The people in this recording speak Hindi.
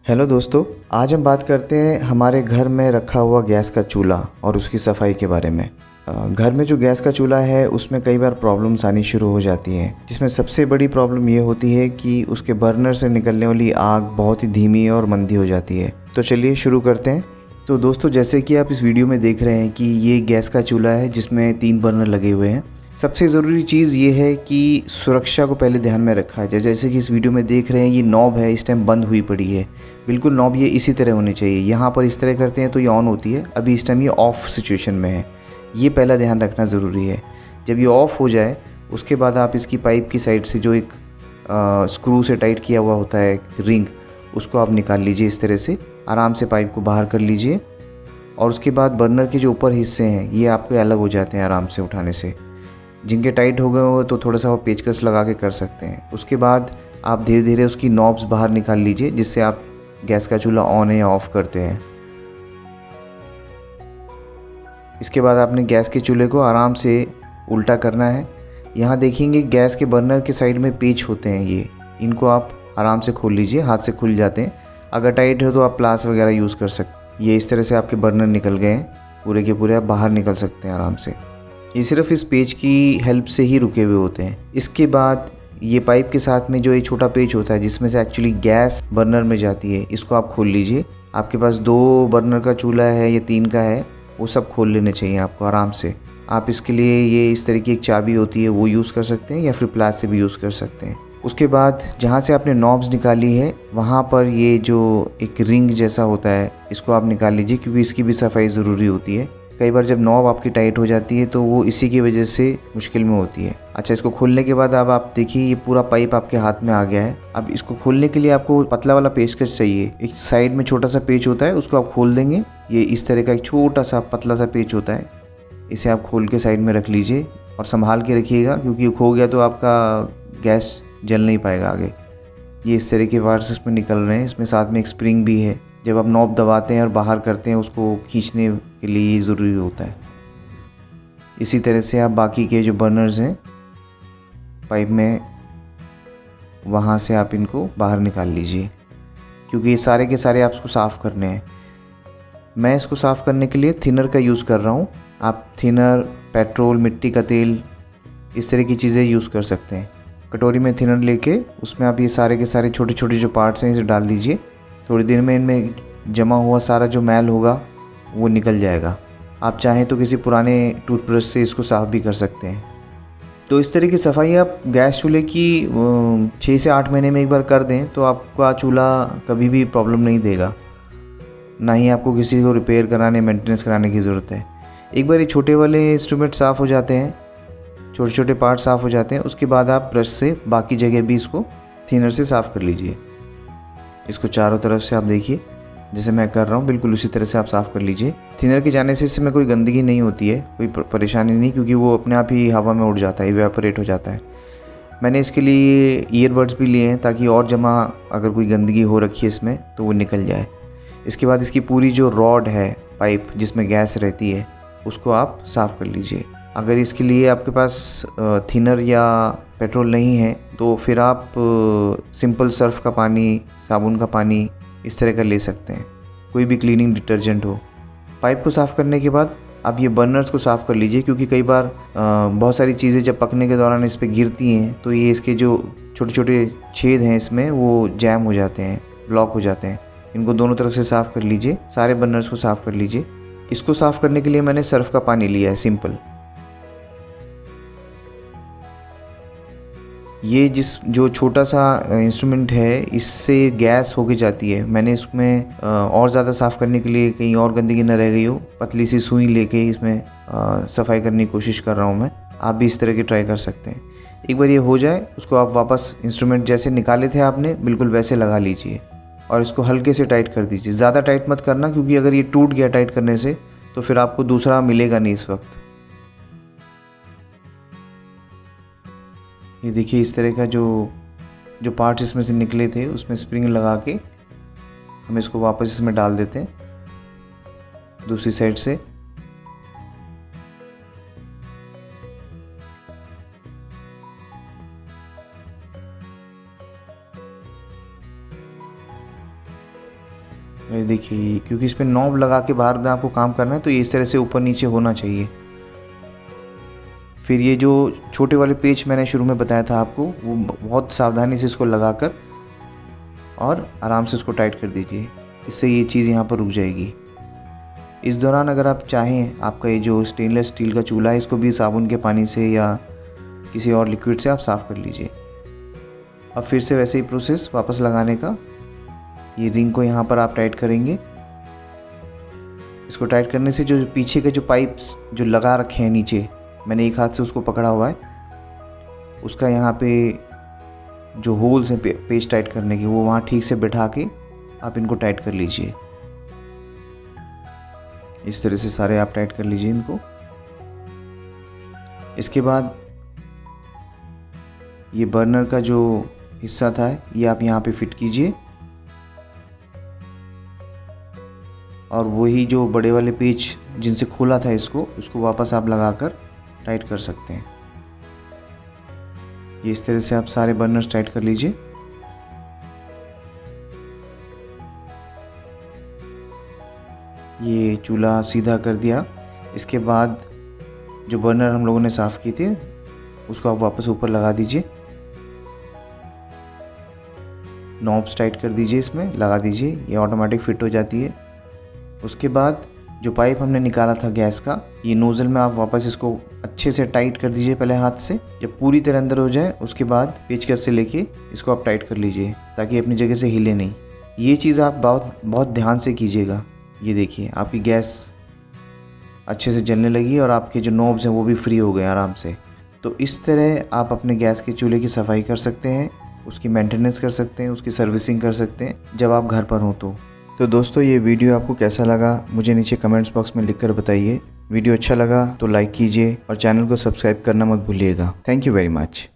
हेलो दोस्तों, आज हम बात करते हैं हमारे घर में रखा हुआ गैस का चूल्हा और उसकी सफाई के बारे में। घर में जो गैस का चूल्हा है उसमें कई बार प्रॉब्लम्स आनी शुरू हो जाती हैं, जिसमें सबसे बड़ी प्रॉब्लम ये होती है कि उसके बर्नर से निकलने वाली आग बहुत ही धीमी और मंदी हो जाती है। तो चलिए शुरू करते हैं। तो दोस्तों, जैसे कि आप इस वीडियो में देख रहे हैं कि ये गैस का चूल्हा है जिसमें 3 बर्नर लगे हुए हैं। सबसे ज़रूरी चीज़ ये है कि सुरक्षा को पहले ध्यान में रखा जाए। जैसे कि इस वीडियो में देख रहे हैं, ये नॉब है, इस टाइम बंद हुई पड़ी है। बिल्कुल नॉब ये इसी तरह होनी चाहिए। यहाँ पर इस तरह करते हैं तो ये ऑन होती है, अभी इस टाइम ये ऑफ़ सिचुएशन में है। ये पहला ध्यान रखना ज़रूरी है। जब ये ऑफ़ हो जाए उसके बाद आप इसकी पाइप की साइड से जो एक स्क्रू से टाइट किया हुआ होता है रिंग, उसको आप निकाल लीजिए। इस तरह से आराम से पाइप को बाहर कर लीजिए और उसके बाद बर्नर के जो ऊपर हिस्से हैं ये आपके अलग हो जाते हैं आराम से उठाने से। जिनके टाइट हो गए हो तो थोड़ा सा वो पेचकस लगा के कर सकते हैं। उसके बाद आप धीरे धीरे उसकी नॉब्स बाहर निकाल लीजिए, जिससे आप गैस का चूल्हा ऑन या ऑफ़ करते हैं। इसके बाद आपने गैस के चूल्हे को आराम से उल्टा करना है। यहाँ देखेंगे गैस के बर्नर के साइड में पेच होते हैं, इनको आप आराम से खोल लीजिए, हाथ से खुल जाते हैं। अगर टाइट हो तो आप प्लास वगैरह यूज़ कर सकते। ये इस तरह से आपके बर्नर निकल गए हैं, पूरे के पूरे आप बाहर निकल सकते हैं आराम से। ये सिर्फ इस पेच की हेल्प से ही रुके हुए होते हैं। इसके बाद ये पाइप के साथ में जो ये छोटा पेच होता है जिसमें से एक्चुअली गैस बर्नर में जाती है, इसको आप खोल लीजिए। आपके पास 2 बर्नर का चूल्हा है या 3 का है, वो सब खोल लेने चाहिए आपको आराम से। आप इसके लिए ये इस तरह की एक चाबी होती है वो यूज़ कर सकते हैं या फिर प्लास से भी यूज़ कर सकते हैं। उसके बाद जहाँ से आपने नॉब्स निकाली है वहाँ पर ये जो एक रिंग जैसा होता है इसको आप निकाल लीजिए, क्योंकि इसकी भी सफाई ज़रूरी होती है। कई बार जब नॉब आपकी टाइट हो जाती है तो वो इसी की वजह से मुश्किल में होती है। अच्छा, इसको खोलने के बाद अब आप देखिए ये पूरा पाइप आपके हाथ में आ गया है। अब इसको खोलने के लिए आपको पतला वाला पेचकस चाहिए। एक साइड में छोटा सा पेच होता है, उसको आप खोल देंगे। ये इस तरह का एक छोटा सा पतला सा पेच होता है, इसे आप खोल के साइड में रख लीजिए और संभाल के रखिएगा, क्योंकि खो गया तो आपका गैस जल नहीं पाएगा आगे। ये इस तरह के वायर्स इसमें निकल रहे हैं। इसमें साथ में एक स्प्रिंग भी है, जब आप नॉब दबाते हैं और बाहर करते हैं उसको खींचने के लिए ये ज़रूरी होता है। इसी तरह से आप बाकी के जो बर्नर्स हैं पाइप में, वहाँ से आप इनको बाहर निकाल लीजिए, क्योंकि ये सारे के सारे आपको साफ़ करने हैं। मैं इसको साफ़ करने के लिए थिनर का यूज़ कर रहा हूँ। आप थिनर, पेट्रोल, मिट्टी का तेल, इस तरह की चीज़ें यूज़ कर सकते हैं। कटोरी में थिनर लेके उसमें आप ये सारे के सारे छोटे छोटे जो पार्ट्स हैं इसे डाल दीजिए। थोड़ी देर में इनमें जमा हुआ सारा जो मैल होगा वो निकल जाएगा। आप चाहें तो किसी पुराने टूथब्रश से इसको साफ़ भी कर सकते हैं। तो इस तरह की सफाई आप गैस चूल्हे की 6 से 8 महीने में एक बार कर दें तो आपका चूल्हा कभी भी प्रॉब्लम नहीं देगा, ना ही आपको किसी को रिपेयर कराने, मेंटेनेंस कराने की ज़रूरत है। एक बार ये छोटे वाले इंस्ट्रूमेंट साफ़ हो जाते हैं, छोटे छोटे पार्ट साफ़ हो जाते हैं, उसके बाद आप ब्रश से बाकी जगह भी इसको थिनर से साफ़ कर लीजिए। इसको चारों तरफ से आप देखिए जैसे मैं कर रहा हूँ, बिल्कुल उसी तरह से आप साफ़ कर लीजिए। थिनर के जाने से इसमें कोई गंदगी नहीं होती है, कोई परेशानी नहीं, क्योंकि वो अपने आप ही हवा में उड़ जाता है, इवेपोरेट हो जाता है। मैंने इसके लिए ईयरबड्स भी लिए हैं ताकि और जमा अगर कोई गंदगी हो रखी है इसमें तो वो निकल जाए। इसके बाद इसकी पूरी जो रॉड है, पाइप जिसमें गैस रहती है, उसको आप साफ़ कर लीजिए। अगर इसके लिए आपके पास थिनर या पेट्रोल नहीं है तो फिर आप सिंपल सर्फ का पानी, साबुन का पानी, इस तरह का ले सकते हैं, कोई भी क्लीनिंग डिटर्जेंट हो। पाइप को साफ़ करने के बाद आप ये बर्नर्स को साफ़ कर लीजिए, क्योंकि कई बार बहुत सारी चीज़ें जब पकने के दौरान इस पर गिरती हैं तो ये इसके जो छोटे छोटे छेद हैं इसमें वो जैम हो जाते हैं, ब्लॉक हो जाते हैं। इनको दोनों तरफ से साफ़ कर लीजिए, सारे बर्नर्स को साफ़ कर लीजिए। इसको साफ़ करने के लिए मैंने सर्फ का पानी लिया है, सिंपल। ये जो छोटा सा इंस्ट्रूमेंट है इससे गैस होके जाती है। मैंने इसमें और ज़्यादा साफ़ करने के लिए, कहीं और गंदगी न रह गई हो, पतली सी सुई लेके इसमें सफाई करने की कोशिश कर रहा हूँ मैं। आप भी इस तरह की ट्राई कर सकते हैं। एक बार ये हो जाए उसको आप वापस इंस्ट्रूमेंट जैसे निकाले थे आपने, बिल्कुल वैसे लगा लीजिए और इसको हल्के से टाइट कर दीजिए। ज़्यादा टाइट मत करना, क्योंकि अगर ये टूट गया टाइट करने से तो फिर आपको दूसरा मिलेगा नहीं इस वक्त। ये देखिए इस तरह का जो पार्ट्स इसमें से निकले थे उसमें स्प्रिंग लगा के हम इसको वापस इसमें डाल देते हैं दूसरी साइड से। ये देखिए, क्योंकि इस पर नॉब लगा के बाहर में आपको काम करना है तो ये इस तरह से ऊपर नीचे होना चाहिए। फिर ये जो छोटे वाले पेच मैंने शुरू में बताया था आपको, वो बहुत सावधानी से इसको लगाकर और आराम से उसको टाइट कर दीजिए। इससे ये चीज़ यहाँ पर रुक जाएगी। इस दौरान अगर आप चाहें, आपका ये जो स्टेनलेस स्टील का चूल्हा है, इसको भी साबुन के पानी से या किसी और लिक्विड से आप साफ़ कर लीजिए। अब फिर से वैसे ही प्रोसेस वापस लगाने का। ये रिंग को यहाँ पर आप टाइट करेंगे। इसको टाइट करने से जो पीछे के जो पाइप्स जो लगा रखे हैं नीचे, मैंने एक हाथ से उसको पकड़ा हुआ है, उसका यहाँ पे जो होल्स हैं पेच टाइट करने के, वो वहाँ ठीक से बैठा के आप इनको टाइट कर लीजिए। इस तरह से सारे आप टाइट कर लीजिए इनको। इसके बाद ये बर्नर का जो हिस्सा था ये आप यहाँ पे फिट कीजिए और वही जो बड़े वाले पेच जिनसे खोला था इसको, उसको वापस आप लगाकर टाइट कर सकते हैं। ये इस तरह से आप सारे बर्नर्स टाइट कर लीजिए। ये चूल्हा सीधा कर दिया। इसके बाद जो बर्नर हम लोगों ने साफ़ किए थे उसको आप वापस ऊपर लगा दीजिए। नॉब्स टाइट कर दीजिए, इसमें लगा दीजिए, ये ऑटोमेटिक फिट हो जाती है। उसके बाद जो पाइप हमने निकाला था गैस का, ये नोज़ल में आप वापस इसको अच्छे से टाइट कर दीजिए पहले हाथ से। जब पूरी तरह अंदर हो जाए उसके बाद पेचकस से लेके इसको आप टाइट कर लीजिए ताकि अपनी जगह से हिले नहीं। ये चीज़ आप बहुत ध्यान से कीजिएगा। ये देखिए, आपकी गैस अच्छे से जलने लगी और आपके जो नॉब्स हैं वो भी फ्री हो गए आराम से। तो इस तरह आप अपने गैस के चूल्हे की सफाई कर सकते हैं, उसकी मेंटेनेंस कर सकते हैं, उसकी सर्विसिंग कर सकते हैं जब आप घर पर हों तो दोस्तों, ये वीडियो आपको कैसा लगा मुझे नीचे कमेंट्स बॉक्स में लिखकर बताइए। वीडियो अच्छा लगा तो लाइक कीजिए और चैनल को सब्सक्राइब करना मत भूलिएगा। Thank you very much.